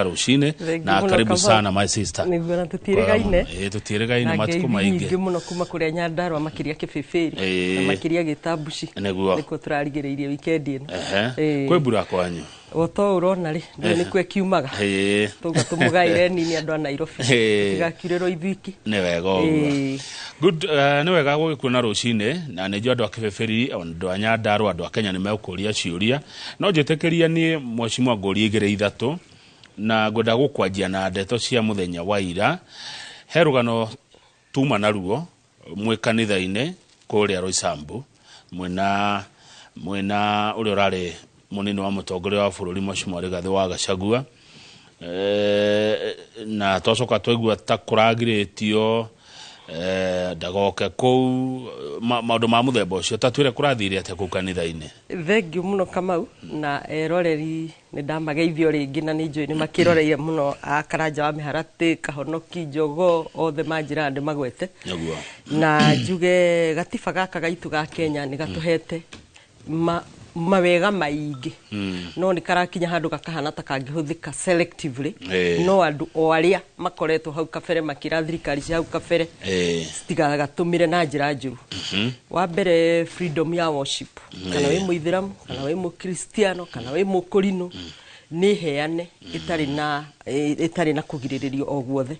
Rushine na karibu sana my sister. Niguo tutirigaine. Tutirigaine matuko maingi. Ngi muno kuma kuria Nyandarua makiria Kibibiri na makiria Gitambuci. Niko turarigiriirie weekend ino. Kwe bura kwanyu. Oto urona ri ni kwe kiumaga. Tuga tumugaire nini andu a Nairobi. Tigakirero ithiki. Ni wega uguo. Good ni wega gukuna Rushine na nejo andu a Kibibiri andu a Nyandarua andu a Kenya ni mekuria ciuria. No njitekeria ni mweshimwa ngori igire ithatu. Na ngoda gukwanjia na ndeto cia muthenya wa ira herugano tuma naruo mwe kanitha-ine kuria Roysambu mwena uri urari munini wa mutongoria wa bururi Mheshimiwa Rigathi wa Gachagua na tocoka twigua ta kuragiritio dagoke kou maundu ma muthemba ucio tatwire kurathire atia ku kanitha-ine. Thengiu muno Kamau na eroreri ni ndamageithio ringi na ninjui ni makiroreire muno Karanja wa Miharati Kahonoki Njogo othe manjira ndi magwete na njuge gatiba gaka gaitu ga Kenya ni gatuhete mawega maingi no ni karakinya handu gakahana ta kangihuthika selectively no andu o aria makoretwo hau kabere makira thirikari cia hau kabere stigagatumire na njira njuru wa mbere freedom ya worship kana wi muithiramu kana wi mukristiano kana wi mukurino ni heane itari na kugiriririo o guothe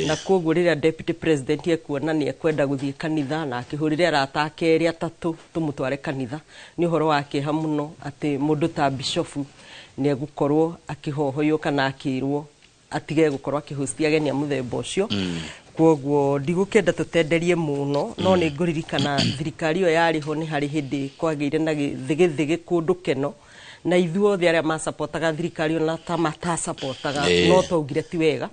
na koguo riria deputy president ekuona ni ekwenda guthie kanitha na akihurire arata akeri atatu tumutware kanitha ni horo wake hamuno ati mundu ta bishop ni egukorwo akihohoyo kana akirwo atige gukorwo akihostia ageni a muthemba ucio koguo ndigukenda tutenderie muno no ni nguririkana thirikari yo yari ho ni hari hindi kwagire na githigi kundu keno na ithuothe aria ma supportaga thirikari na ta mata supportaga no twaugire ti wega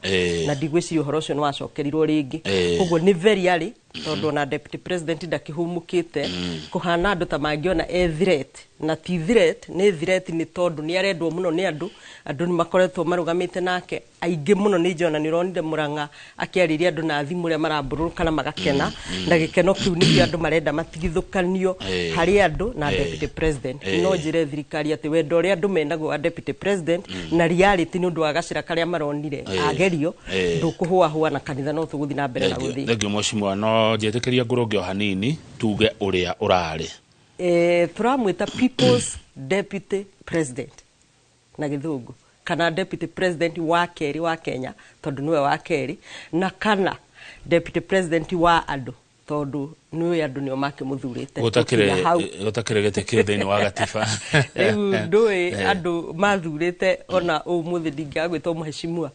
na ndigwiciria uhoro ucio ni wacokerirwo ringi koguo ni very early tondu na deputy president ndakihumukite kuhana andu ta mangiona threat na ti threat ni tondu ni arendwo muno ni andu ni makoretwo marugamite nake aingi muno ni njona ni ronire Muranga akiariria andu na thimu ria marambururuka na magakena na gikeno kiu ni andu marenda matigithukanio hari andu na deputy president no njire thirikari ati wendo ria andu menago wa deputy president na reality ni undu wa gacira karia maronire agerio ndukuhua na kanitha no tuguthi na mbere na guthi. Thengio Mheshimiwa no jetekeria ngurogio hanini tuge uria urari turamwita people's deputy president na githungu kana deputy president wa keri wa Kenya tondu niwe wa keri na kana deputy president wa andu tondu niwe andu nio makimuthurite gutakire gete thini wa gatiba ndui andu mathurite ona umuthi ndingagwitwo Mheshimiwa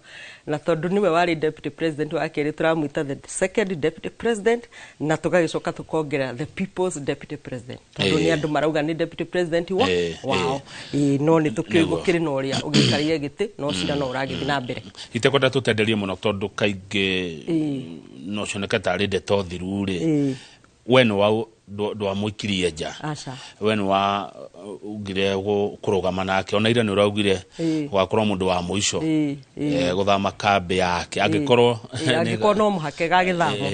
na tondu niwe wari deputy president wa keri turamwita the second deputy president na tugagicoka tukongera the people's deputy president tondu ni andu marauga ni deputy president wa wow no ni tukigukiri no ria ugikarire giti no cira no uragithi na mbere itekwenda tutenderie muno tondu kainge no cioneka tari ndeto thiru ri when wa do muikirie nja when wa ugire kurugama nake ona ira ni uraugire wakorwo mundu wa muico guthama kambe yake agikorwo no muhake gagithamo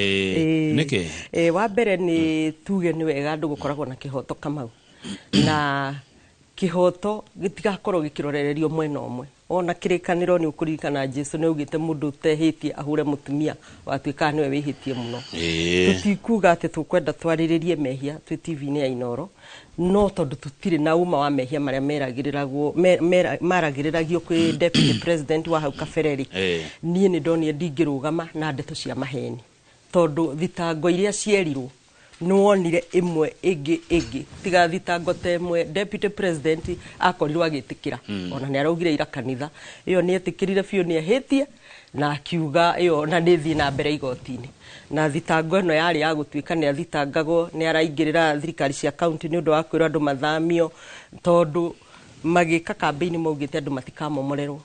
niki wa mbere ni tuge ni wega andu gukoragwo na kihoto Kamau na kihoto gitigakorwo gikirorererio mwena omwe ona kirikaniro ni ukurikana Jesu ni ugite mundu tehitie ahure mutumia watwika niwe wihitie muno tutikuga ati tukwenda twariririe mehia twi TV ni ya Inoro no tondu tutire na uma wa mehia maria maragiragio kwi deputy president wa hau kafereri nie ni ndonire ndingirugama na ndeto cia maheni tondu thitango iria cierirwo nuonire imwe igi tiga thitango temwe deputy president akorirwo agitikira ona ni araugire ira kanitha iyo ni etikirire biu ni ehitie na akiuga iyo na nithi na mbere igotini na thitango eno yari ya gutwika ni athitangagwo ni araingirira thirikari cia county ni undu wa kwira andu mathamio tondu magika campaign maugite andu matikamomorerwo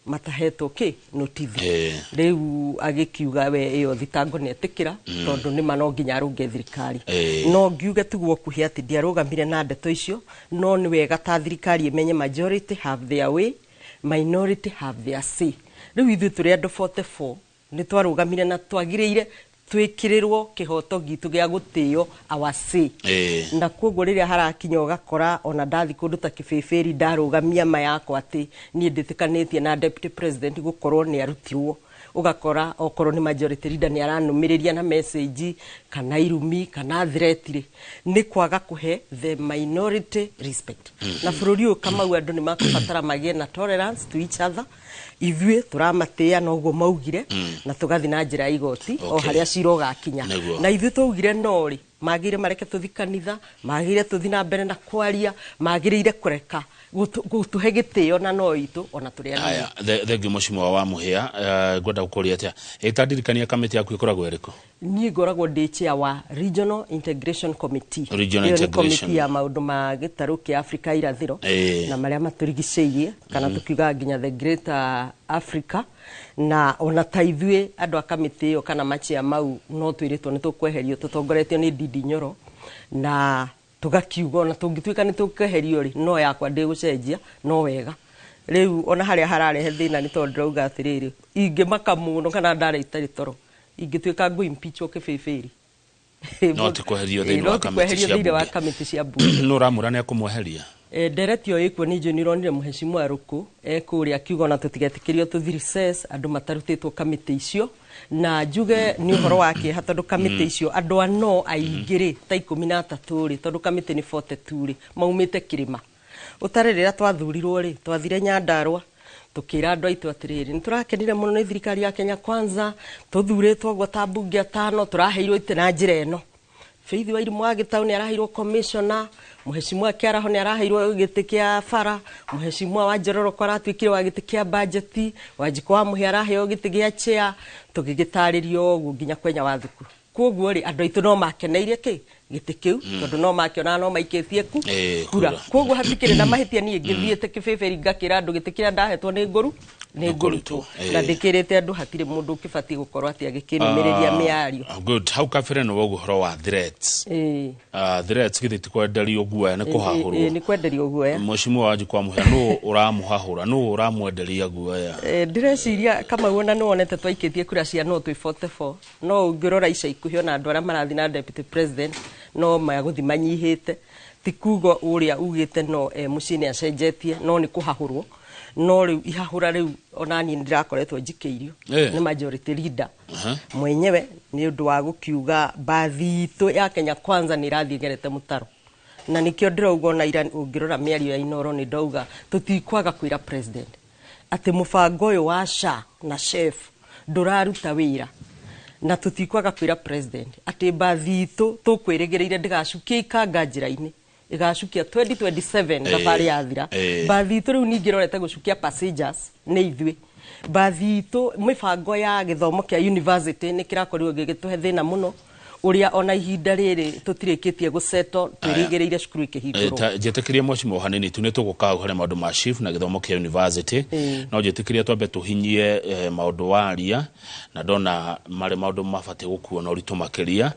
matahetwo notithi riu agikiuga we iyo thitango ni etikira tondu ni manonginya arunge thirikari no ngiuge tiguo kuhia ati ndiarugamire na ndeto icio no ni wega ta thirikari imenye majority have their way minority have their say riu ithu turi andu 44 ni twarugamire na twagireire twikirirwo kihoto gitu gya gutio awasi na koguo riria harakinya ugakora ona ndathi kundu ta Kibeberi ndarugamia mayako ati ni nditikanĩtie na deputy president gukorwo ni arutirwo ugakora okorwo ni majority leader ni aranumiriria na message kana irumi kana threat ni kwaga kuhe the minority respect na bururi uyu Kamau andu ni makubatara magie na tolerance to each other ithue turamatea no guo maugire na tugathi na njira igoti o haria ciroga kinya na ithue tugire nori magire mareke tuthi kanitha magire tuthi na mbere na kwaria magire kureka gutuhe gitio na no itu ona turi aya thengio mucimo wa muhia ngwenda gukuria atia itandirikania kamiti yaku ikoragwo eriko ni ngoragwo ndi chair wa Regional Integration Committee Integration ya maundu ma gitaru kia Africa irathiro na maria maturigiceirie kana tukiuga nginya the Greater Africa na ona taithue andu a kamiti iyo kana machia mau no twiritwo ni tukweherio tutongoretio ni Ndindi Nyoro na tugakiugo na tungituika ni tukeherio ri no yakwa ndi gucenjia no wega riu ona haria hararehe thina ni tondu ndauga atiriri ingimaka muno kana ndare itari toro ingituika ngui impeach Kibeberi no tukweherio thini wa kamiti cia bunge no ramurane akumweheria Deretio ikuo ni njo nironire Mheshimiwa Ruku ekuria kiugo na tutigetikirio tuthi recess andu matarutitwo kamiti icio na njuge ni uhoro wake hatondu kamiti icio andu ano aingire ta 13 ri tondu kamiti ni 42 ri maumite Kirima utarerera twathurirwo ri twathire Nyandarua tukira andu aitu atiriri niturakenire muno ni thirikari ya Kenya Kwanza tuthuritwo gwa ta bunge atano turaheirwo ite na njira eno Faith Wairimu wa Gitau ni araheirwo commissioner Mheshimiwa Kiaraho ni araheirwo giti kia bara Mheshimiwa wa Njororoko aratwikire wa giti kia budget Wanjiko wa Muhia araheirwo giti gia chair tugigitaririo nginya kwenya wa thuku koguo ri andu aitu no makeneirie ki giti kiu tondu no makiona no maikitie ku kura koguo hatikire na mahitia ni ngithiete Kibeberi ngakira andu giti kia ndahetwo ni ngoru ni ngoruto na ndikirite andu hatire mundu kibati gukorwo ati agikirumiriria miario good how kafere no guhoro wa threats threats githiti kwenderio guoya ni kuhahurwo ni kwenderio guoya Mheshimiwa Wanjiko wa Muhia no uramuhahura no uramwenderia guoya ndireciria kama wona no onete twaikitie kura cia no 244 no ngirora ica ikuhi ona andu aria marathi na deputy president no maguthi manyihite tikugo uria ugite no mucini acenjetie no ni kuhahurwo no riu ihahura riu onani ndirakoretwo njikeirio ni majority leader mwenyewe ni undu wa gukiuga bathito ya Kenya Kwanza ni rathi gerete mutaro na nikio ndirauga na ira ungirora miario ya Inoro ni ndauga tutikwaga kwira president ati mubango uyu wa SHA na chef nduraruta wira na tutikwaga kwira president ati bathito tukwirigireire ndigacukie ikanga njira-ini igacukia 2027 thabari yathira bathi itu riu ningirorete gucukia passengers ni ithue bathi itu mibango ya githomo kia university ni kirakorirwo gigituhe thina muno uria ona ihinda riri tutirikitie guseto twirigireire cukuru ikihingurwo jetekiria Mheshimiwa hanini tu ni tuguka hore maundu ma chief na githomo kia university no jetekiria twambe tuhinyie maundu waria na ndona mari maundu mabati gukuona uritu makiria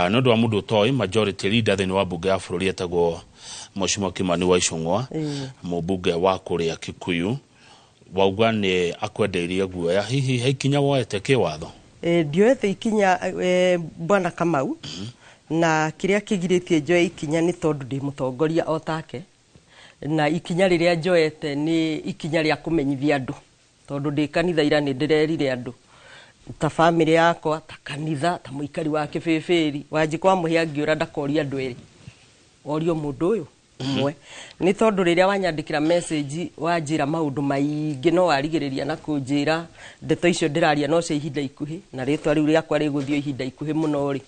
no ndo mundu toy majority leader thini wa bunge ya bururi etagwo Mheshimiwa Kimani wa Icung'wa mubunge wa kuria Kikuyu wauga ni akwendeirie guoya hihi heikinya woete kiwatho ndioete ikinya bwana Kamau na kiria kigiritie njoe ikinya ni tondu ndi mutongoria otake na ikinya riria njoete ni ikinya ria kumenyithia andu tondu ndi kanitha ira ni ndirerire andu ta family yakwa ta kanitha ta muikari wa Kibeberi Wanjiko wa Muhia ngiura ndakoria andu eri orio mundu uyu umwe ni tondu riria wanyandikira message wanjira maundu maingi no warigiriria na kunjira ndeto icio ndiraria no cia ihinda ikuhi na ritwa riu riakwa riguthio ihinda ikuhi muno ri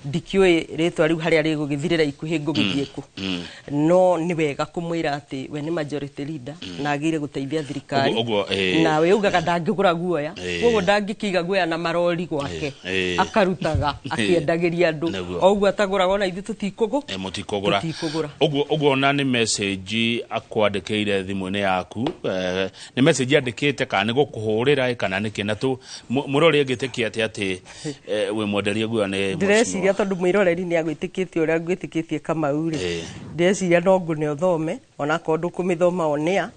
ndikiwe ritwa riu haria rigugithirira ikuhi ngugithieku no ni wega kumwira ati we ni majority leader na agire guteithia thirikari na we ugaga ndangigura guoya koguo ndangikiga guoya na marori gwake akarutaga akiendagiria andu oguo ataguraga ona ithu tutikugura oguo na ni message akwandikire thimu-ini yaku ni message andikite kana ni gukuhurira kana ni kina tu murori ngitikia ati we mwenderia guoya ni ndreciria tondu mwiroreri ni agwitikitie uria ngwitikitie Kamau ri ndreciria no ngune uthome ona kondu kumithoma onia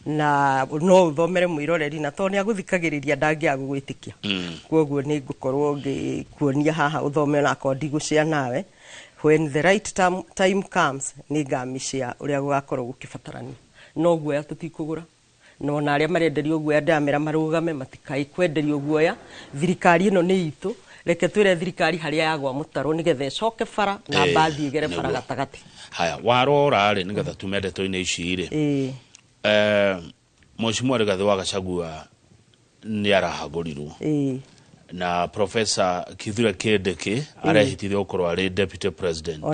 na no uthomere mwiroreri na to ni aguthikagiriria ndangia gugwitikia koguo ni ngukorwo ngikuonia haha uthome na kondi gucia nawe when the right time comes ni ngamicia uria gugakorwo gukibatarania no guoya tutikugura no na aria marenderio guoya ndamera marugame matikai kwenderio guoya thirikari ino ni itu reke twire thirikari haria yagwa mutaro nigetha icoke bara na bathi igere bara gatagati haya warora ri nigetha tumende toine ici ri Mheshimiwa Rigathi wa Gachagua ni arahagurirwo na Professor Kithure Kindiki arehitithio gukorwo ari deputy president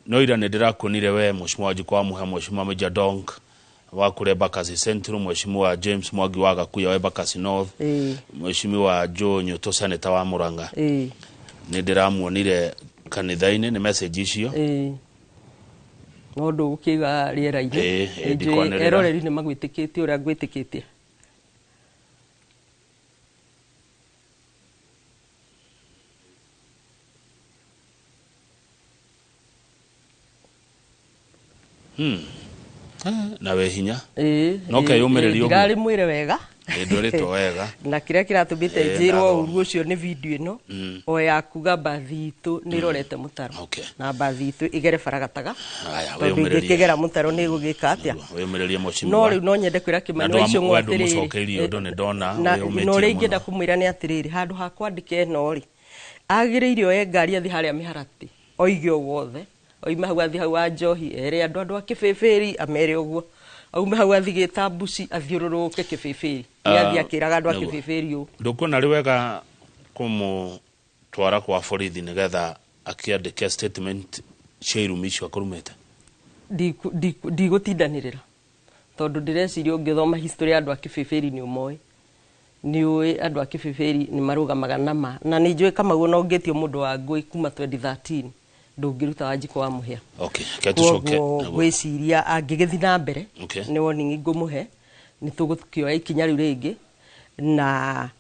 no ira ndirakonire we Mheshimiwa Wanjiku wa Muhe Mheshimiwa Major Dong wa kule Embakasi Central Mheshimiwa James Mwangi wa Gakuya wa Embakasi North Mheshimiwa Joe Nyoto Senator wa Murang'a ni ndiramuonire kanitha-ini ni message icio no ndu ukiga riera-ini eroreri ni magwitikitie uria gwitikitie na we hinya no kayumirerio ngari mwire wega ndorito wega na kiria kiratumite njirwo uru ucio ni video ino o ya kuga bathi itu ni rorete mutaro na bathi itu igere faragataga tondu ingikigera mutaro ni gugika atia weyumirerie Mheshimiwa no riu no nyende kwira kimanyo icio ngwatiriri mucokerio ndo ni ndona no ri ingenda kumwira ni atiriri handu ha kwandike no ri agiriire oye ngari athi haria miharati oigio wothe oima hau athi hau Njohi ere andu a Kibibiri amere uguo aume hau athi gita Mbusi athiururuke Kibibiri ni athi akiraga andu a Kibibiri u ndukona ri wega kumu twara kwa borithi nigetha akiandike statement ciirumi icio akurumete ndigutindanirira tondu ndireciria ungithoma history andu a Kibibiri ni umoi ni uwe andu a Kibibiri ni marugamaga nama na ni njui kama guo no ngitio mundu wa ngui kuma 2013 ndungiruta Wanjiku wa Muhia ketucoke gwiciria angigithi na mbere ni warning ngumuhe ni tugukioya ikinya riu ringi na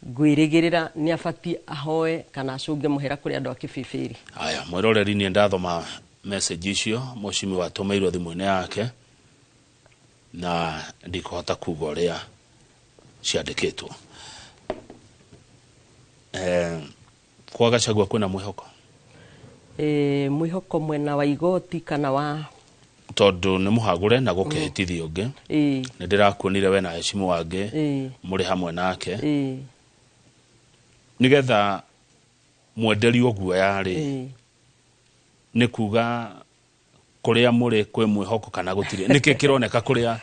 gwirigirira ni abati ahoe kana acunge muhera kuri andu a Kibibiri haya mwiroreri ni ndathoma message icio Mheshimiwa atumeirwo thimu-ini yake na ndikuhota kuga uria ciandikitwo kwa Gachagua kwina mwihoko mwihoko mwena wa igoti kana wa tondu ni muhagure na gukehitithia ungi ni ndirakuonire we na heshimu wangi muri hamwe nake nigetha mwenderio guoya ri ni kuga kuria muri kwi mwihoko kana gutire niki kironeka kuria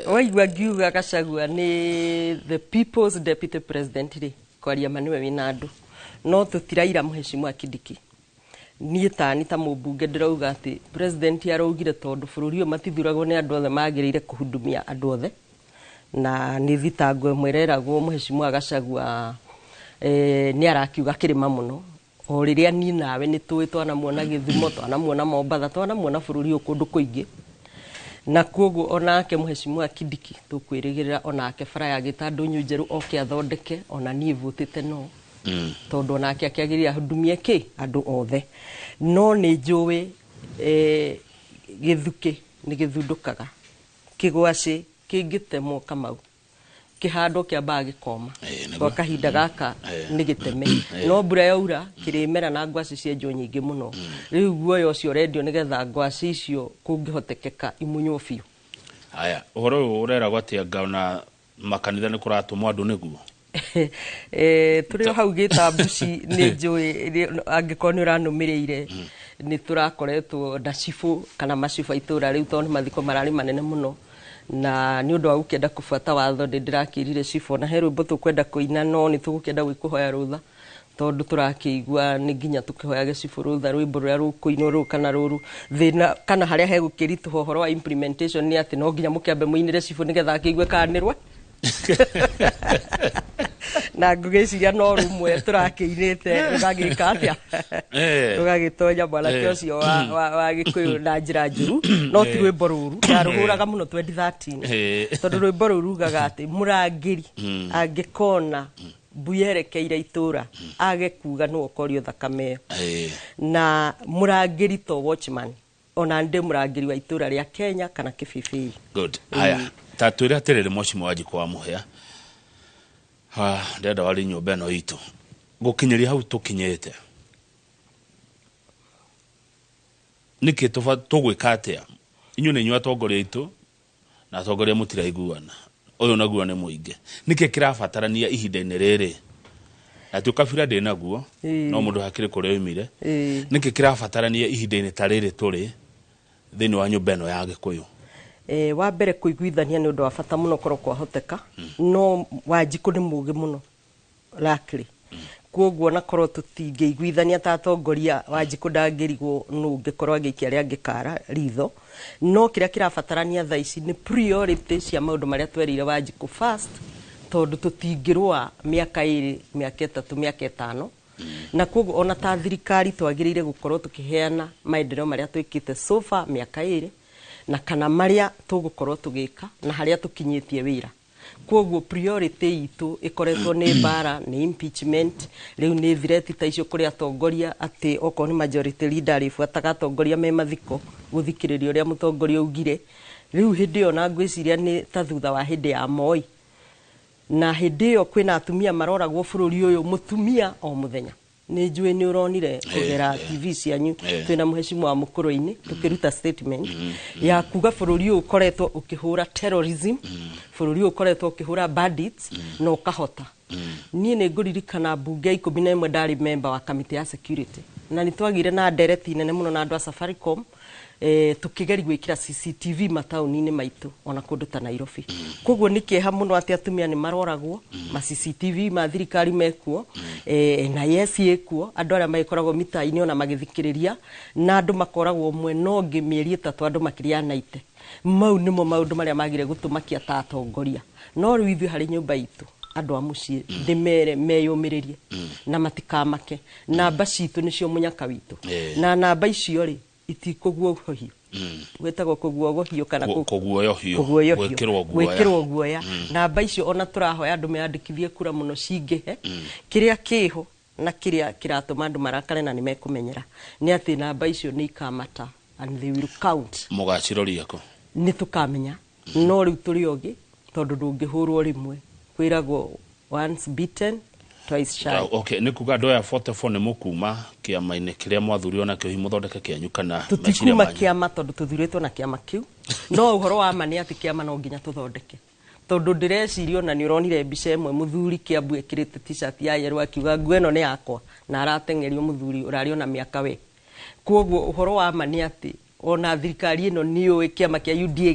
waigua ngiuga Gachagua ni the people's deputy president ri kwaria maniwe wina andu no tutiraira Mheshimiwa Kindiki nie tani ta mubunge ndirauga ati president araugire tondu bururi uyu matithuragwo ni andu othe magirire kuhudumia andu othe na ni thitango imwereragwo Mheshimiwa Gachagua ni arakiuga kirima muno o riria ni nawe ni tuwi twanamuona Githumo twanamuona Mombatha twanamuona bururi uyu kundu kuingi na koguo onake Mheshimiwa Kindiki tukwirigirira onake bara ya Gitandunyu njeru oke athondeke ona ni vutite no tondu nake akiagiria hudumie ki andu othe no ni njui githuki ni githundukaga kigwaci kingitemwo Kamau kihando kiambaga gikoma kwa kahinda gaka ni giteme no mbura yaura kirimera na ngwaci cia njo nyingi muno riu guoya ucio redio nigetha ngwaci icio kungihotekeka imunyo biu haya uhoro urera gwatia ngaona makanitha ni kuratumwa andu niguo turi hau gita Mbusi ni njui angikoni uranumirire ni turakoretwo na cifu kana macifu itura riu tondu mathiko marari manene muno na ni undu wa gukenda kufuata watho ndirakirire cifu na heru mbutu kwenda kuina no ni tugukenda gwikuhoya rutha tondu turakigua ni nginya tukihoya gicifu rutha rwimbo ruria rukuinwo ru kana ruru thina kana haria hegukiritu horo wa implementation ni ati no nginya mukiambe muinire cifu nigetha akigwe kanirwe na ngugiciria no rumwe turakiinite rugagika atia rugagitonya mwanake ucio wa Gikuyu na njira njuru no ti rwimbo ruru ndaruhuraga muno 2013 tondu rwimbo ruru rugaga ati murangiri angikona buyerekeire itura age kuga no okorio thakame na murangiri to watchman ona ndi murangiri wa itura ria Kenya kana Kibibiri. Good. Haya, tatwira terere Mheshimiwa Wanjiku wa Muhia. Ndenda wali nyumba ino itu gukinyiria hau tukinyete niki tugwika atia inyu ni nyua tongoria itu na tongoria mutiraiguana uyu naguo ni muingi niki kirabatarania ihinda-ini riri na tukabira ndi naguo no mundu hakiri kuria umire niki kirabatarania ihinda-ini ta riri turi thini wa nyumba ino ya Gikuyu. Wa mbere kuiguithania ni undu wa bata muno korwo kwahoteka no Wanjiku ni mugi muno lakiri kuoguo na korwo tutingeiguithania ta atongoria Wanjiku ndangirigwo nungi korwo agikia ria ngikara ritho no kiria kirabatarania thaa ici ni priority cia maundu maria twerire Wanjiku first tondu tutingirwa miaka 2 miaka 3 miaka 5 na kuoguo ona ta thirikari twagirire gukorwo tukiheana maendeleo maria twikite so far miaka 2 na kana maria tugukorwo tugika na haria tukinyitie wira kuoguo priority itu ikoretwo ni bara ni impeachment riu ni threat ta icio kuri atongoria ati oko ni majority leader ifuataga atongoria me mathiko guthikiriria uria mutongoria ugire riu hindi ona ngwiciria ni ta thutha wa hindi ya Moi na hindi yo kwina atumia maroragwo bururi uyu mutumia o muthenya ni njui ni uronire kugera TV cianyu twina Mheshimiwa wa Mukurũ-ini tukiruta statement ya kuga bururi uyu ukoretwo ukihura terrorism bururi uyu ukoretwo ukihura bandits no ukahota nie ni nguririkana bunge 11 ndari member wa committee ya security na nitwagire na ndereti nene muno na andu a Safaricom tukigeri gwikira CCTV matauni-ini maitu ona kundu ta Nairobi koguo nikieha muno ati atumia ni maroragwo ma CCTV ma thirikari mekuo na yesikuo andu aria maikoragwo mita-ini ona magithikiriria na andu makoragwo mwena ungi mieri 3 andu makiria 90 mau nimo maundu maria magire gutumakia ta atongoria no riu ithu hari nyumba itu andu a mucii ndimere meyumiririe na matikamake namba citu nicio munyaka witu na namba icio ri itikuguohio gwetagwo kuguohio kana kuguohio gwikirwo guoya namba icio ona turahoya andu meandikithie kura muno cingihe kiria kiho na kiria kiratuma andu marakare na nimekumenyera ni ati namba icio ni ikamata and they will count mugaciroria ko ni tukamenya no riu turi ogi tondu ndungihurwo rimwe kwiragwo once beaten twice shy. Okay, nikuga ndoya 44 ni mukuma kiama-ini kiria mwathurio na kio himuthondeke kianyu kana tutikuma kiama tondu tuthuritwo na kiama kiu no uhoro wa mani ati kiama no nginya tuthondeke tondu ndirecirio na ni uronire mbica imwe muthuri Kiambu ekirite t-shirt ya yellow akiuga nguo ino ni yakwa na aratengerio muthuri urario na miaka we kuoguo uhoro wa mani ati ona thirikari ino niyo kiama kia UDA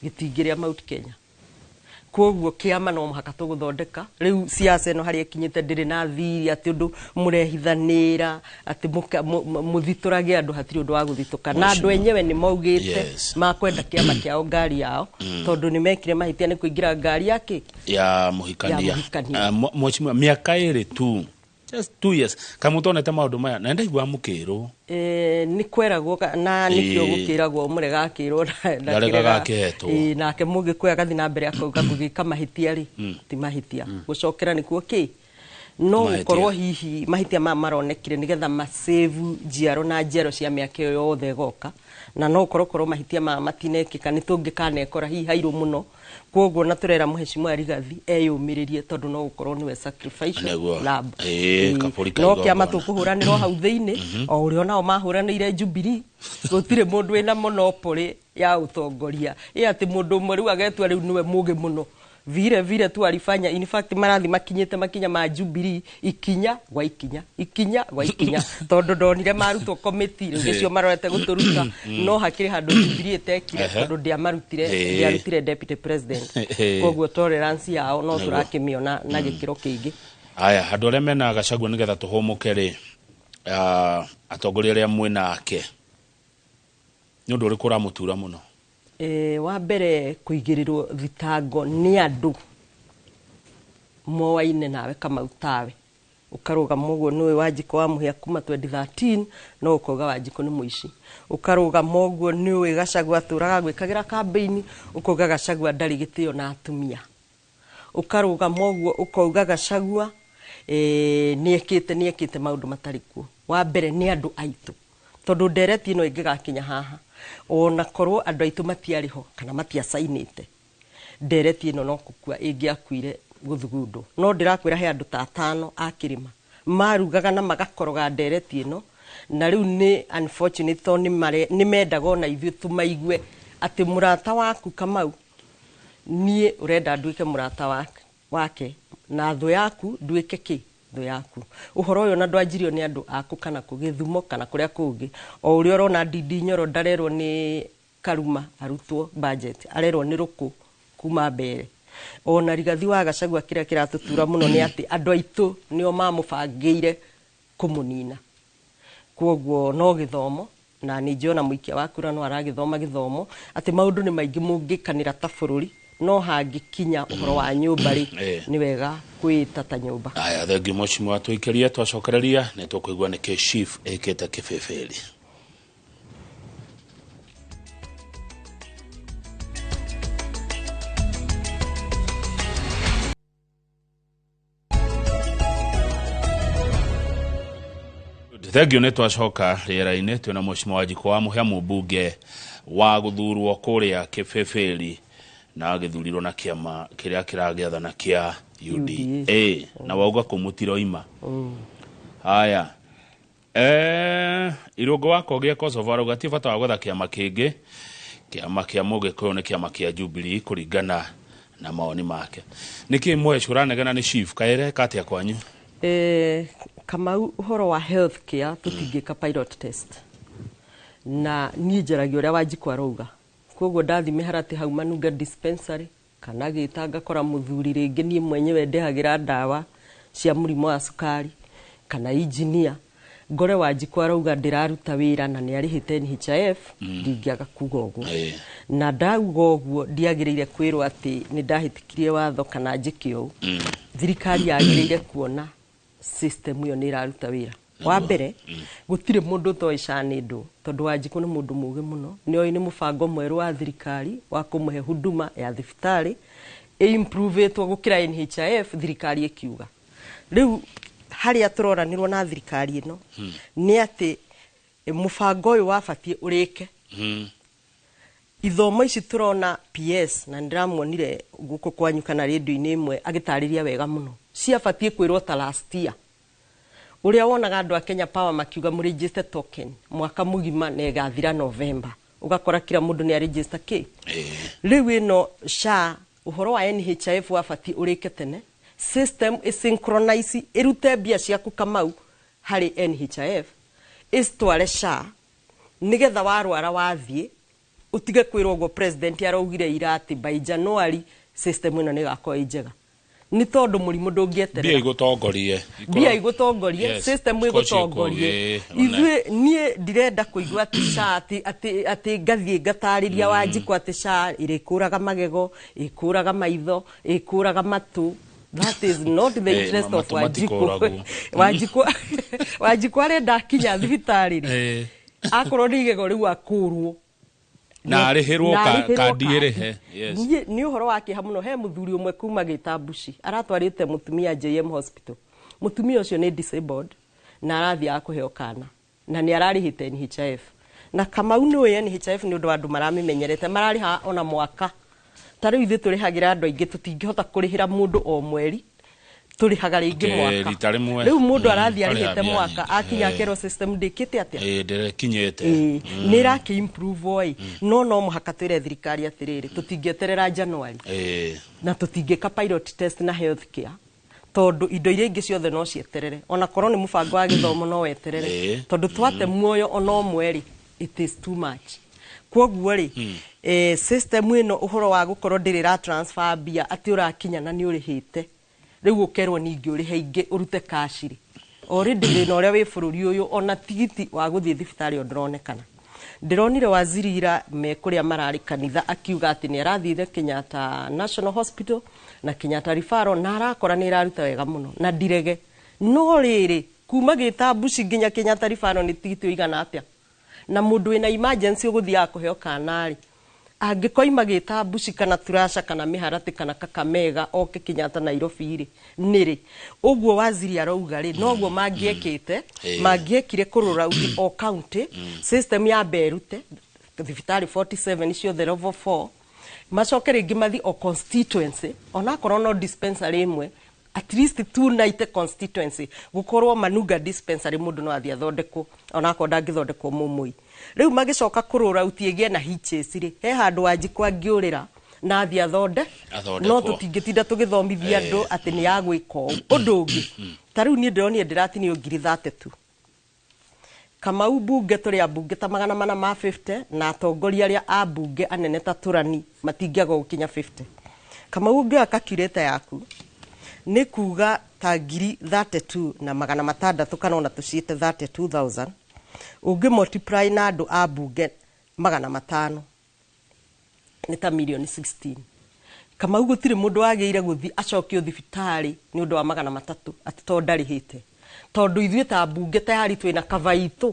gitingiria Mount Kenya kuoguo kiama no muhaka tuguthondeka riu siasa ino hari ekinyite ndiri na thiri ati undu murehithanira ati muthiturage andu hatiri undu wa guthituka na andu enyewe ni maugite makwenda kiama kiao ngari yao tondu ni mekire mahitia ni kuingira ngari yake ya muhikania Mheshimiwa miaka 2 tu just 2 years kamutonete maundu maya na ndaigua mukiro ni kweragwo na nikio gukiragwo murega akirwo na kirega nake mugi kwe agathi na mbere akauga gugika mahitia ri ti mahitia gucokera nikuo ki no gukorwo hihi mahitia maronekire nigetha masave jiaro na jiaro cia miaka yothe goka na no korwo mahitia matinekika ni tungikana ekora hihi hairu muno kuoguo na turera Mheshimiwa Rigathi eyumiririe tondu no gukorwo niwe sacrifice lab no kiama tukuhuranirwo hau thiini o urio nao mahuranire Jubilee gutire mundu ina monopoly ya utongoria ati mundu mwe riu agetwa riu niwe mugi muno vile tu alifanya in fact marathi makinyete makinya ma Jubilee ikinya gwa ikinya tondu ndonire marutwo committee ngicio marorete guturuta no hakiri handu Jubilee etekire tondu ndia marutire deputy president koguo tolerance yao no turakimiona na gikiro kingi aya handu aria mena Gachagua nigetha tuhumuke ri atongoria aria mwinake ni undu uriku ramutura muno wa mbere kuigirirwo thitango ni andu mowaine nawe kama utawe ukaruga mugo niwe Wanjiku wa Muhia kuma 2013 no ukoga Wanjiku ni muici ukaruga mugo niwe Gachagua turaga gwikagira campaign ukoga Gachagua ndari gitio na atumia ukaruga mugo ukoga Gachagua niekite maundu matarikuo wa mbere ni andu aitu tondu ndereti ino ingigakinya haha ona korwo andu aitu matiariho kana matiacainite ndereti ino no kukua ingiakuire guthugundo no ndirakwira he andu ta 5 akirima marugaga na magakoroga ndereti ino na riu ni unfortunate to ni mendaga na ithu tumaigue ati murata waku Kamau nie urenda nduike murata wake na thu yaku nduike ki thu yaku uhoro uyo na ndwanjirio ni andu aku kana kugithumo kana kuria kungi o uri orona Ndindi Nyoro ndarerwo ni Karuma arutwo budget arerwo ni Ruku kuma mbere ona Rigathi wa Gachagua kiria kiratutura muno ni ati andu aitu nio mamubangiire kumunina kwoguo no githomo na ni njona muikia wa kura no aragithoma githomo ati maundu ni maingi mungikanira ta bururi no hangikinya uhoro wa nyumba ri ni wega kwita ta nyumba aya thengi mheshimiwa atuikeria twacokereria ne tukuigua ni chief eketa kibeferi thengio nä twacoka rĩera-inĩ twĩna mheshimiwa Wanjiku wa Mũhĩa mũmbunge wa gũthurwo kũrĩa Kĩbĩbĩri na gĩthurirwo na kĩama kĩrĩa kĩragĩathana kĩa UDA na wauga kũmũtiroima haya irũngo wako gĩa Kosovo arauga bata wa gwetha kĩama kĩngĩ kĩama kĩa Mũgĩkũyũ nĩ kĩama kĩa Jubilee kũringana na maoni make nĩkĩ mwecu ũranegena nĩ chief kaĩre katia kwanyu Kamau uhoro wa healthcare tutingika pilot test na nie njaragia uria Wanjiku arauga koguo ndathi miharati hau Manunga dispensary kana gitanga kora muthuri ringi nie mwenyewe ndehagira ndawa cia murimo wa sukari kana engineer ngore Wanjiku arauga ndiraruta wira na ni arihite NHIF ndingiaga kuga uguo na ndauga uguo ndiagirire kwirwo ati ni ndahitikirie watho kana njikio thirikari yagirire kuona system yo ni raruta wira wa mbere gutire mundu toishani ndu tondu Wanjiku ni mundu muge muno ni ni mubango mweru wa thirikari wa kumuhe huduma ya thibitari improve to gukira NHIF thirikari ikiuga riu haria turoranirwo na thirikari ino ni ati mubango uyu wabatie urike ithomo ici turona PS na ndiramuonire guko kwanyu kana radio-ini imwe agitariria wega muno ciabatie kwirwo ta last year uria wonaga andu a Kenya Power makiuga mu register token mwaka mugima ne gathira November ugakora kila mundu ni a register ki riu ino SHA uhoro wa NHIF wabatie urike tene system synchronize irute bia ciaku Kamau hari NHIF istware SHA nigetha warwara wathie utige kwirwo go president araugire irati by January system ino ni gako ijega ni tondu murimu ndungieterera bia igutongorie system igutongorie ithuĩ nie ndirenda kuigua ati SHA ati ngathie ngatariria Wanjiku ati SHA irikuraga magego ikuraga maitho ikuraga matu that is not the interest of Wanjiku Wanjiku arenda kinya thibitari ri akorwo ni igego riu akurwo na arihirwo kandi irihe yes ni uhoro wake hamuno he muthuri umwe kuma Gitambuci aratwarite mutumia JM hospital mutumia ucio ni disabled na arathi akuheo kana na ni ararihite NHIF na Kamau ni NHIF ni undu andu maramimenyerete marariha ona mwaka tari ithe turihagira andu aingi tutingihota kurihira mundu o mweri turihaga ringi mwaka riu mundu arathi arihite mwaka akinya kero system ndikite atia ndirekinyete ni raki improve oi no muhaka twire thirikari atiriri tutingieterera January na tutingika pilot test na healthcare tondu indo iria ingi ciothe no cieterere ona korwo ni mubango wa githomo no weterere tondu twate muoyo ono mweri it is too much kwoguo ri system ino uhoro wa gukorwo ndirira transfer bia ati urakinya na ni urihite riu ukerwo ningi urihe ingi urute cash ri already rina uria wi bururi uyu ona tigiti wa guthie thibitari ndronekana ndironire waziri ira me kuria marari kanitha akiuga ati ni arathire Kenyatta National Hospital na Kenyatta Referral na arakora ni iraruta wega muno na ndirege no riri kuma Gitambuci nginya Kenyatta Referral ni tigiti uigana atia na mundu ina emergency uguthia kuheo kanari angĩkoima gĩta Busi kana Turasha kana Mĩharatĩ kana Kakamega oke Kenyatta Nairobi rĩ nĩrĩ ũguo waziri arauga rĩ noguo mangĩekĩte mangĩekire kũrora o county system ya Berute thibitarĩ 47 ciothe level 4 macoke rĩngĩ mathi o constituency ona korwo no dispensary imwe at least 290 constituency gukorwo Manuga dispensary mũndũ no athia thondekwo ona korwo ndangĩthondekwo Mũmũi rĩu magĩcoka kũrora utiĩgie na hitches rĩ he handũ Wanjikũ angĩũrĩra na athia thonde no tũtingĩtinda tũgĩthomithia andũ atĩ nĩ ya gwĩka ũndũ ũngĩ ta rĩu niĩ ndĩronire ndĩratinio ngiri 32 Kamau bunge tũrĩ ambunge ta 450 na atongoria arĩa a bunge anene ta Tũrani matingĩaga gũkinya 50 Kamau ngĩoya calculator yaku nĩ kuga ta ngiri 32 na 600 kana ona tũciĩte 32000 ũngĩ multiply na andũ a bunge 500 nĩ ta million 16 Kamau gũtirĩ mũndũ wagĩrĩire gũthi acokio thibitarĩ nĩ ũndũ wa 300 atĩ to ndarĩhĩte tondu ithuĩ ta bunge tayari twĩna kava itũ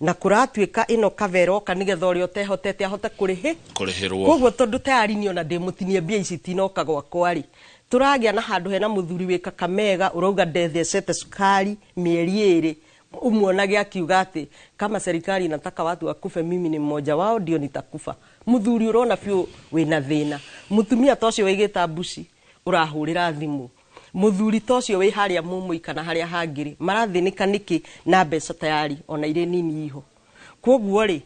na kũratuĩka ĩno kava ĩroka nĩgetha ũrĩa ũtehotete ahote kũrĩhĩrwo koguo tondu tayari niona ndĩmũtinie mbia ici tinoka gwakwa rĩ tũragĩa na handũ hena mũthuri wĩ Kakamega ũrauga ndethecete sukari mĩeri 2 umuonage akiuga atĩ kama serikali inataka watu wakufe mimi ni mmoja wao ndio nitakufa mũthuri ũrona biũ wĩna thĩna mũtumia tocio waigĩta Busi ũrahũrĩra thimũ mũthuri tocio wĩ harĩa Mũmũi kana harĩa hangĩrĩ marathĩnĩka nĩkĩ na mbeca tayari ona irĩ nini iho koguo rĩ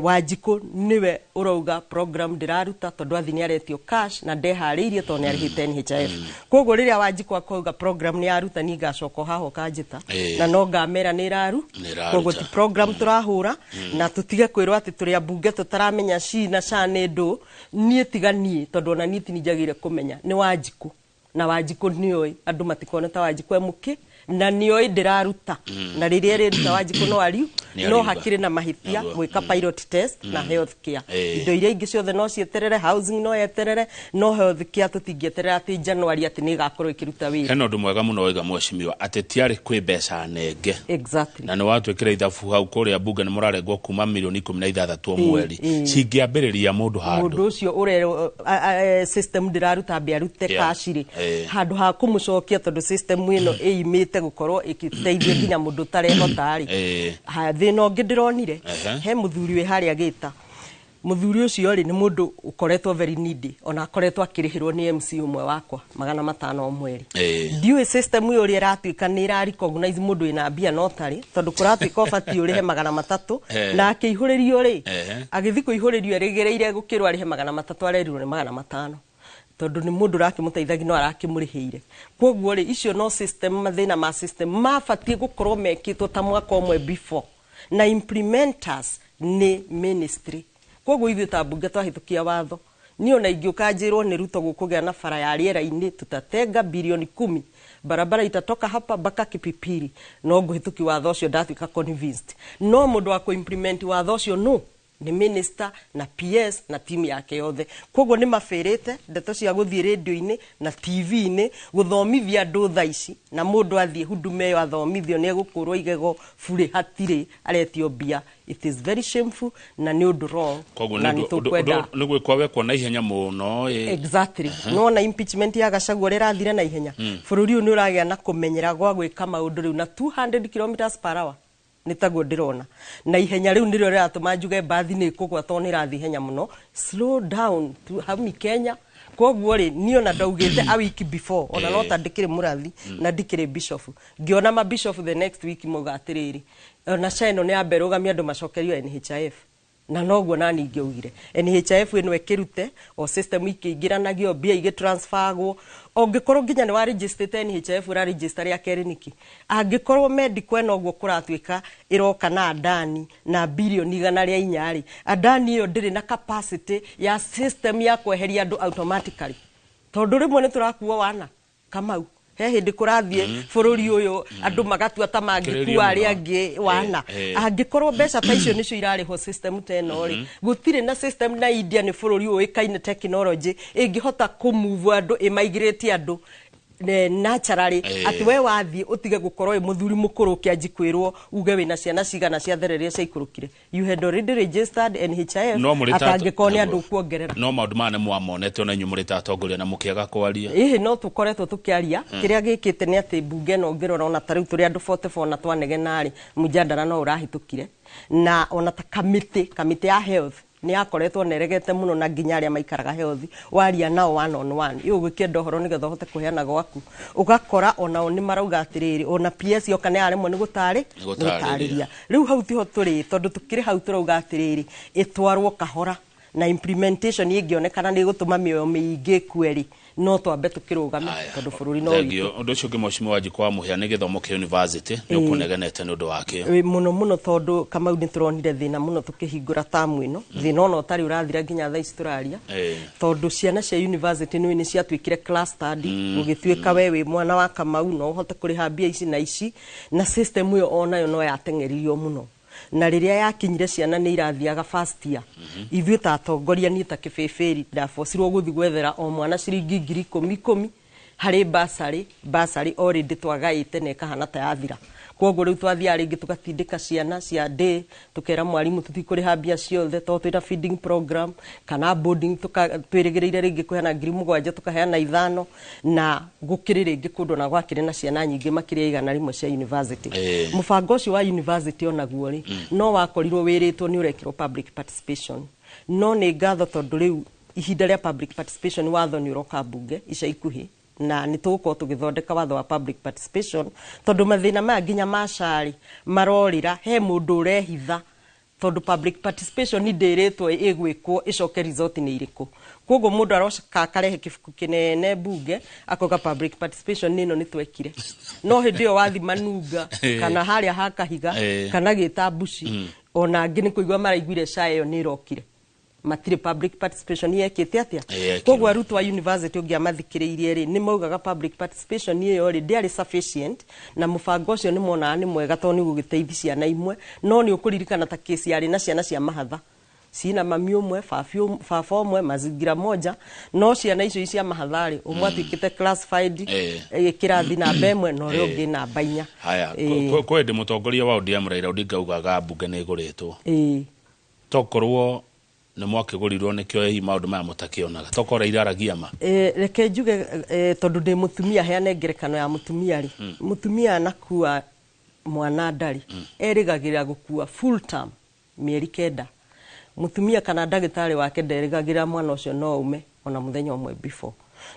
Wanjikũ niwe ũrauga program ndĩraruta tondu athi nĩ aretio cash na ndeharĩirie tondu nĩ arĩhĩte NHIF koguo rĩrĩa Wanjikũ akauga program nĩ yaruta ni ngacoka haho kanjĩta na no ngamera nĩ iraru koguo ti program tũrahũra na tũtige kwĩrwo atĩ tũrĩ ambunge tũtaramenya ci na ca nĩ ndũ niĩ tiganie tondu ona niĩ tinijagĩre kũmenya nĩ Wanjikũ na Wanjikũ nĩoĩ andũ matikone ta Wanjikũ emuke na nĩoĩ ndĩraruta na rĩrĩa rĩruta Wanjikũ no ariu no hakiri na mahĩtia gwĩka pilot test na health care indo iria ingĩ ciothe no cieterere housing no yeterere no health care tũtingĩeterera atĩ January atĩ nĩ igakorwo ikĩruta wĩra hena ũndũ mwega mũno waiga mweshimiwa atĩ tiarĩ kwĩ mbeca nenge exactly na nĩ watwĩkĩra ithabu hau kũrĩa bunge nĩ mũrarengwo kuma milioni 16 mweri cingĩambĩrĩria mũndũ handũ mũndũ ũcio ũrero system ndĩraruta mbia rute kashiri handũ ha kũmũcokia tondu system ĩno ĩimĩte gũkorwo ĩkĩteithia nginya mũndũ tarehota rĩ thĩna ũngĩ ndĩronire he mũthuri wĩ harĩa gĩta mũthuri ũcio rĩ nĩ mũndũ ũkoretwo very needy ona akoretwo akĩrĩhĩrwo nĩ MC ũmwe wakwa 500 mweri ndiũĩ system ĩyo ũrĩa ĩratuĩka nĩ ĩra-recognize mũndũ wĩna mbia no tarĩ tondu kũratuĩka ũbatiĩ ũrĩhe 300 na akĩihũrĩrio rĩ agĩthi kũihũrĩrio erĩgĩrĩire gũkĩrwo arĩhe 300 arerirwo nĩ 500 tondu ni mundu rakimũteithagia no arakĩmũrĩhĩire koguo rĩ icio no system mathĩna ma system mabatie gũkorwo mekĩtwo ta mwaka ũmwe before na implementers ni ministry koguo ithuĩ ta bunge twahĩtũkia watho ni ona ingĩũka njĩrwo nĩ Ruto gũkũgĩa na bara ya rĩera-inĩ tutatenga bilioni 10 barabara itatoka hapa mpaka Kipipiri no ngũhĩtũki watho ũcio ndatuĩka convinced no mũndũ wa kũ-implement watho ũcio no ni minister na PS na timu yake yothe koguo ni mafĩrĩte ndeto cia gũthiĩ radio-inĩ na TV-inĩ gũthomithia andũ tha ici na mũndũ athiĩ huduma ĩyo athomithio nĩ egũkũrwo igego bure hatirĩ aretio mbia it is very shameful na nĩ ũndũ wrong na nĩ gwĩkwa wekwo na ihenya mũno exactly no na impeachment ya Gachagua ĩrathire na ihenya bũrũri ũyũ nĩ ũragĩa na kũmenyera gwa gwĩka maũndũ rĩu na 200 km/h nitaguo ndirona na ihenya riu ndiryo riratuma njuge bathi ni kugwa to ni rathi ihenya muno slow down to hami Kenya koguo ri ni ona ndaugite a week before ona no tandikire murathi na ndikire bishop ngiona ma bishop the next week mugatiriri na cheno ni amberugamia andu macokerio NHIF na noguo nani ngiugire NHIF ino ekirute o system ikingĩranagio mbia igĩtransferagwo ongikorwo nginya ni wa register NHIF ra register ya keriniki angikorwo medical eno guo kuratuika iroka na Adani na bilioni 104 Adani iyo ndiri na capacity ya system ya kweheria andu automatically tondu rimwe ni turakuwa wana Kamau he hindi kurathie bururi uyu andu magatua ta mangikua ari angi wana angikorwo mbeca ta icio nicio irariho system teno ri gutire na system na India ni bururi uyu ikaine technology ingihota kumove andu imigrate andu naturally ati we wathi utige gukorwo e muthuri mukuru kianji kwirwo uge wina ciana cigana cia thereria cia ikurukire. You had already registered NHIF atangikoni andu kuongerera no maundu mane mwamonete ona nyumurita atongoria na mukiaga kwaria no tukoretwo tukiaria kiria gikite ni ati bunge no ngirora ona tariu turi andu 44 na twanegenari mujadala no urahitukire na ona ta committee ya health ni akoretwo neregete muno na nginya aria maikaraga health waria nao one on one iyo gwikienda horo nigetha hote kuheana gwaku ugakora ona ni marauga atiriri ona PS yo kana aremwe ni gutariria riu hau tiho turi tondu tukiri hau turauga atiriri itwarwo kahora na implementation ingionekana ni gutuma mioyo miingi kweri no twambe tukirugama tondu bururi no witũ undu ucio ngimoshimo waji kwa muhia ni githomo kia university ni ukunegenete ni undu wake muno tondu kama ni turonire thina muno tukihingura tamu ino thina no tari urathira nginya thaa ici turaria tondu ciana cia university ni ciatwikire class study ugituika wewe mwana wa Kamau no hote kuriha mbia ici na ici na system yo onayo no yatengeririo muno na riria yakinyire ciana ni irathiaga first year ithuĩ ta atongoria ni ta kibeberi ndabocirwo guthi gwethera o mwana ciringi 10,000 hari basari already twagaite ne kahana ta yathira koguo riu twathia ringi tugatindika ciana cia day tukera mwarimu tutikuriha mbia ciothe to twina feeding program kana boarding twirigireire ringi kuheana 7,000 tukaheana 5 na gukiri ringi kundu na gwakire na ciana nyingi makiria igana rimwe cia university mubango ucio wa university onaguo ri no wakorirwo wiritwo ni urekirwo public participation no ni ngatho tondu riu ihinda ria public participation watho ni uroka bunge ica ikuhi na nituko tugithondeka watho wa public participation tondu mathina ma nginya macari marorira he mundu urehitha tondu public participation ni ndiritwo igwikwo icoke result ni iriku koguo mundu aroka karehe kifuku kinene bunge akoga public participation nino ni twekire no hindi yo wathi manunga kana haria hakahiga kana gitambuci ona ngini kuigwa maraiguire caa yo ni rokire matire public participation yekete atia koguo arutu wa university ungiamathikiriirie ri ni maugaga public participation iyo ri ndiari sufficient na mubango ucio ni mona ni mwega to ni gugiteithia na imwe no ni ukuririkana ta kesi yari na ciana cia mahatha sina mami umwe baba umwe mazingira moja no ciana icio cia mahathari umwe atikite classified kirathi na bemwe no rio ngi na bainya haya kwende mutongoria wa ODM Raila Odinga ugaga bunge ni guritwo tokorwo na mwakigurirwo nikyo hi maundu maya mutakionaga tokora iraragia ma reke njuge tondu ndi mutumia heane ngerekano ya mutumia ri mutumia nakua mwana ndari erigagira gukua full term mieri kenda mutumia kana ndagitari wake nderigagira mwana ucio no ume ona muthenya umwe before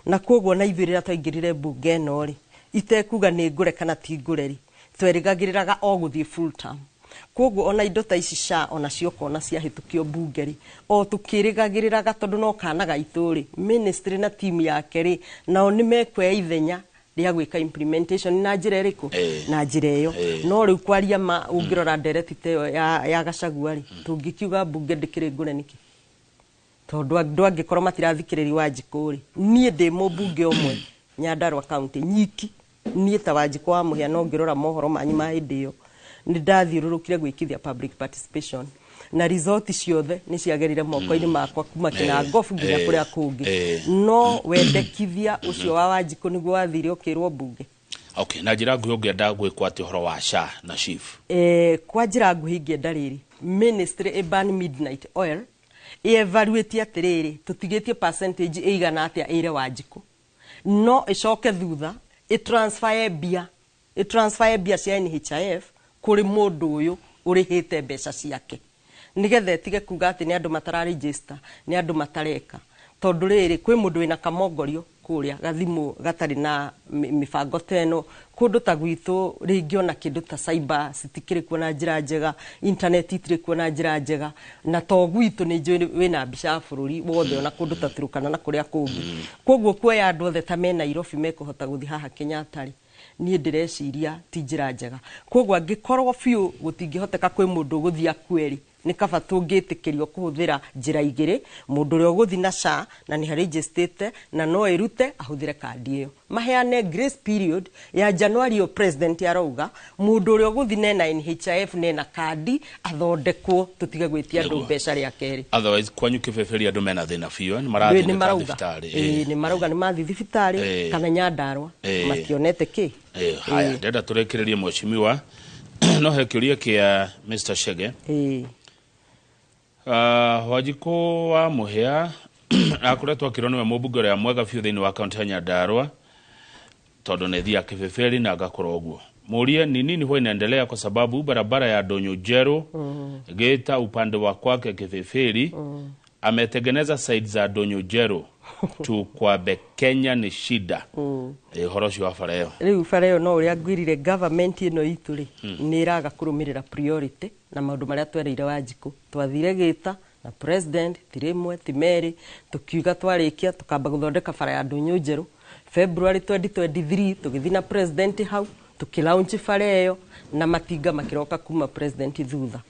na koguo na ithirira twaingirire bunge no ri itekuga ni ngure kana ti ngure ri twerigagiriraga o guthie full term koguo ona indo ta ici sha ona cioko na cia hitukio bungeri o tukirigagiriraga tondu no kanaga ituri ministry na team yake ri nao ni mekwe ithenya ria gwika implementation na njira iriku na njira iyo no riu kwaria ma ungirora direct yo ya Gachagua ri tungikiuga bunge ndikire ngure niki tondu andu angikorwo matirathikiriri Wanjiku ri nie ndi mubunge umwe Nyandarua county nyiki nie ta Wanjiku wa muhia no ngirora mohoro manyi ma hindi iyo ni ndathiururukire gwikithia public participation na result ciothe ni ciagerire moko-ini makwa kuma kina ngofu nginya kuria kungi no wendekithia ucio wa Wanjiku niguo wathire ukirwo bunge okay na njira nguhi ungienda gwikwa ati horo wa SHA na chief kwa njira nguhi ngienda riri ministry ban midnight oil evaluate atiriri tutigetie percentage igana atia ire Wanjiku no icoke thutha transfer bia cia NHIF kuri mundu uyu urihite mbeca ciake nigethe tige kuga ati ni andu matara register ni andu matareka tondu riri kwi mundu wina kamongorio kuria gathimu gatari na mibango teno kundu ta gwitu ringi ona kindu ta cyber sitikire kuona njira njega internet itire kuona njira njega na to gwitu ni njui wina mbica bururi wothe ona kundu ta Turukana na kuria kungi koguo kuoya andu othe ta me Nairobi mekuhota guthi haha Kenyatta ni ndireciria ti njira njega koguo angikorwo fiu gutingihoteka kwi mundu guthia kweri ni kaba tungitikirio kuhuthira njira igiri mundu uri uguthi na SHA na ni registered na no irute ahuthire kandi iyo maheane grace period ya January yo president yarauga mundu uri uguthi na NHIF na kandi athondekwo tutige gwitia andu mbeca ria keri otherwise kwanyu kibeferi andu mena thina fiyo ni marathi thibitari ni marauga ni mathi thibitari kana Nyandarua mationete ki haya ndenda turekererie mheshimiwa no hekiuria kia Mr. Chege Wajiko wa Muhia akuretwo akirwo we mubunge ya mwega biu thini wa county ya Nyandarua tondu ne thia kibeferi na agakorwo guo murie ni nini huwa inaendelea kwa sababu barabara ya Donyo Jero Geita upande wa kwake kibeferi ametengeneza side za Donyo Jero tu kwa Kenya ni shida horoshi wa fareo riu fareo no uria gwirire government ino itu ri ni iraga kurumirira priority na maundu maria twereire Wanjiku twathire Geita na president tirimwe timeri tukiuga twarikia tukamba guthondeka bara ya Donyo Jero February 2023 tugithina president hau tukilaunch fareo na matinga makiroka kuma president thutha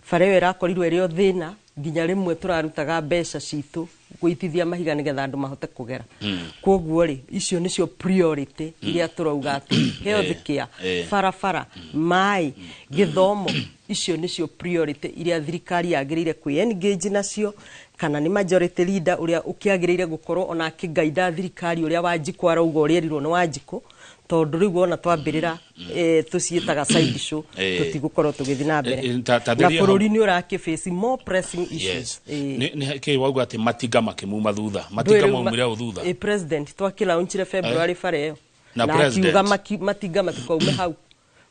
fareo irakorirwe rio thina nginya rimwe turarutaga mbeca citu guitithia mahiga nigetha andu mahote kugera koguo ri icio nicio priority iria turauga ati health care farafara mai githomo icio nicio priority iria thirikari yagirire ku engage nacio kana ni majority leader uria ukiagirire gukorwo ona kigaida thirikari uria Wanjiku arauga uria rirwo ni Wanjiku tondu riu ona twambirira tuciitaga side show tutigukorwo tugithina mbere na bururi ni uraki face more pressing issues ni ke wauga ati matinga makimuma thutha matinga maumire thutha president twakila unchire February fareo na president matinga matikaume hau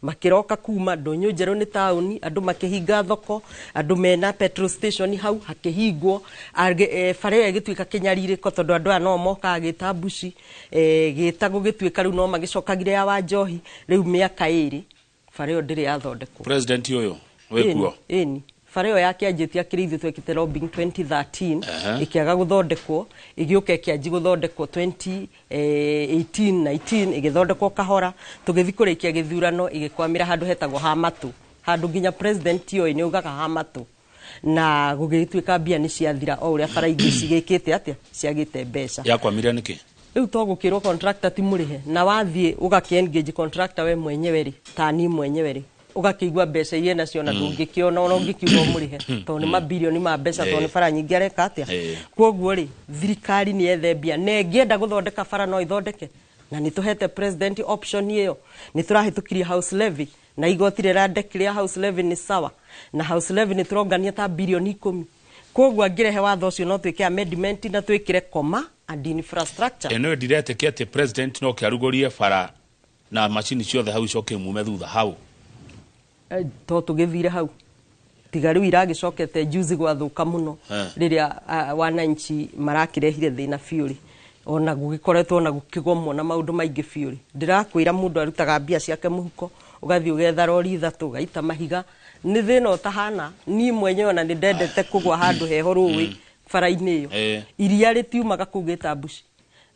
makiroka kuma Donyo Jero ni tauni andu makihinga thoko andu mena petrol station hau hakihingwo fareo igituika kinyaririko tondu andu no moka gitambushi gitago gituika riu no magicokagire ya Wanjohi riu miaka iri fareo ndiri yathondekwo president uyo wekuo fareo yake anjitia kirithi twekite lobbying 2013 ikiaga guthondekwo igiuka kianji guthondekwo 2018 19 igithondekwo kahora tugithi kurikia githurano igikwamira handu hetagwo Hamatu handu nginya president yo ni ugaga Hamatu na gugituika bia ni ciathira o uria faraigi cigikite atia ciagite mbeca yakwamira niki riu togukirwo contractor ti murihe na wathie ugaki engage contractor we mwenyewe ri tani mwenyewe ri ugakigwa mbeca iye nacio na ndungikiona ona ungikiuga murihe to ni mabilioni ma mbeca to ni fara nyingi areka atia koguo ri thirikari ni ethebia ne ngienda guthondeka fara no ithondeke na ni tuhete president option iyo ni turahitukiria house levy na igoti rira declare house levy ni sawa na house levy ni turongania ta bilioni 10 koguo angirehe watho ucio no twike amendment na twikire koma and infrastructure eno direte kiate president no kiarugorie fara na machine ciothe hau icoke mume thutha hau to tugithire hau tigariu iragicokete juzi gwathuka muno riria wananchi marakirehire thina fiuri ona gugikoretwo ona gukigomwo na maundu maingi fiuri ndirakwira mundu arutaga mbia ciake muhuko ugathi ugetha rori ithatu gaita mahiga ni thina utahana ni mwenyewe ona ni ndendete kugwa handu heho ruwi fara-ini iyo iria ritiumaga kugita bushi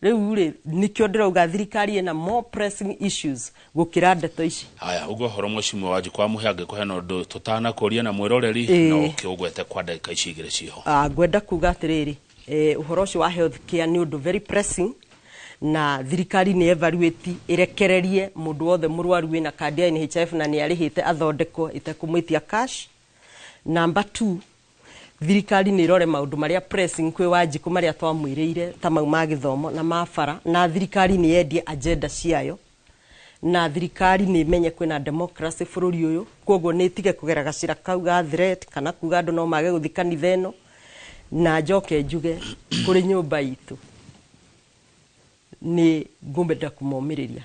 riu ri nikyo ndirauga thirikari ena more pressing issues gukira ndeto ici haya ugo horo mheshimiwa Wanjiku wa Muhia angikuhe no ndu tutana kuria na mwiroreri no kiugwete kwa ndagika ici igire ciho ngwenda kuga atiriri uhoro ucio wa health care ni undu very pressing na thirikari ni evaluate irekererie mundu wothe murwaru wina kandi ya NHIF na ni arihite athondekwo itekumuitia cash. Number 2, thirikari ni irore maundu maria pressing kwi Wanjiku maria twamwiriire ta mau ma githomo na mafara na thirikari ni endie agenda ciayo na thirikari ni menye kwina democracy bururi uyu koguo ni tige kugera gacira kau ga threat kana kuga andu no mage guthikanitha eno na njoke njuge kuri nyumba itu ni ngumbenda kumomiriria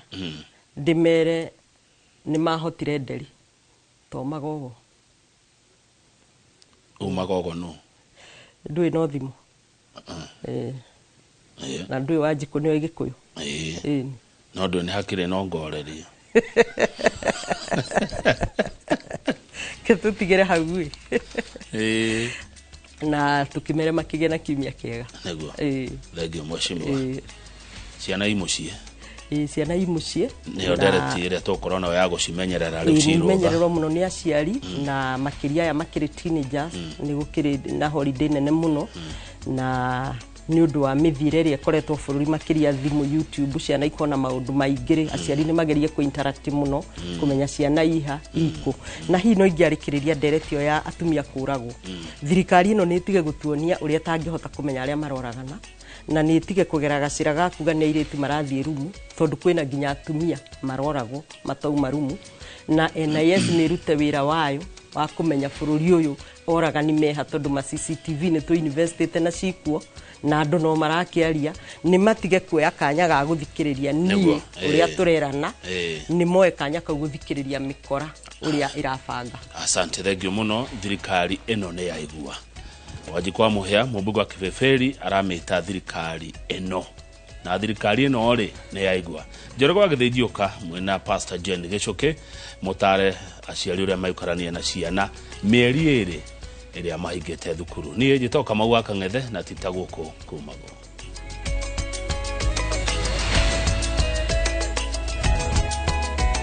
ndimere ni mahotire nderi to magogo magogo no ndui no thimu na ndui Wanjiku ni Gikuyu no ndu ni hakire no ngoreri ketutigere hau na tukimere makigena kimya kiega neguo thegio mheshimiwa ciana imucie ciana imucie nä ndereti ä rä a tå korwo nayo ya gå cimenyerera rä u cimenyererwo må no nä aciari na makä aya makä rä teenagers nä gå kä rä na holiday nene må no na nä å ndå wa mä thire ä rä a ĩkoretwo bå rå ri makä ria thimå YouTube ciana ikona maå ndå maingä aciari nä magerie kå interact må no kå menya ciana iha ikå na hihi no ingä arä kä rä ria ndereti ĩyo ya atumia kå ragwo thirikari ĩno nä ĩtige gå tuonia å rä a tangä hota kå menya arä a maroragana na nä ĩtige kå gera gacĩra ga kuga nä airĩtu marathiĩ rumu tondũ kwĩna nginya atumia maroragwo matauma rumu na NIS nä ĩrute wĩra wayo wa kå menya bũrũri ũyũ oragani meha tondũ ma CCTV nĩ tũ investĩte na cikuo na andũ no marakiaria nĩ matige kuoya kanya ga gũthikĩrĩria niĩ ũrĩa tũrerana nĩ moe kanya kau gũthikĩrĩria mĩkora ũrĩa ĩrabanga. Asante thengio mũno thirikari ĩno nĩ yaigua Wanjikũ wa Mũhĩa mũmbunge wa Kĩbĩbĩri aramĩta thirikari ĩno na thirikari ĩno rĩ nĩ yaigua Njoroge wa Gĩthĩnjũka mwena Pastor Jane Gĩcũkĩ mũtare aciari ũrĩa maikarania na ciana mĩeri ĩrĩ ĩrĩa mahingĩte thukuru niĩ njĩtwo Kamau wa Kang'ethe na tita gũkũ kumago.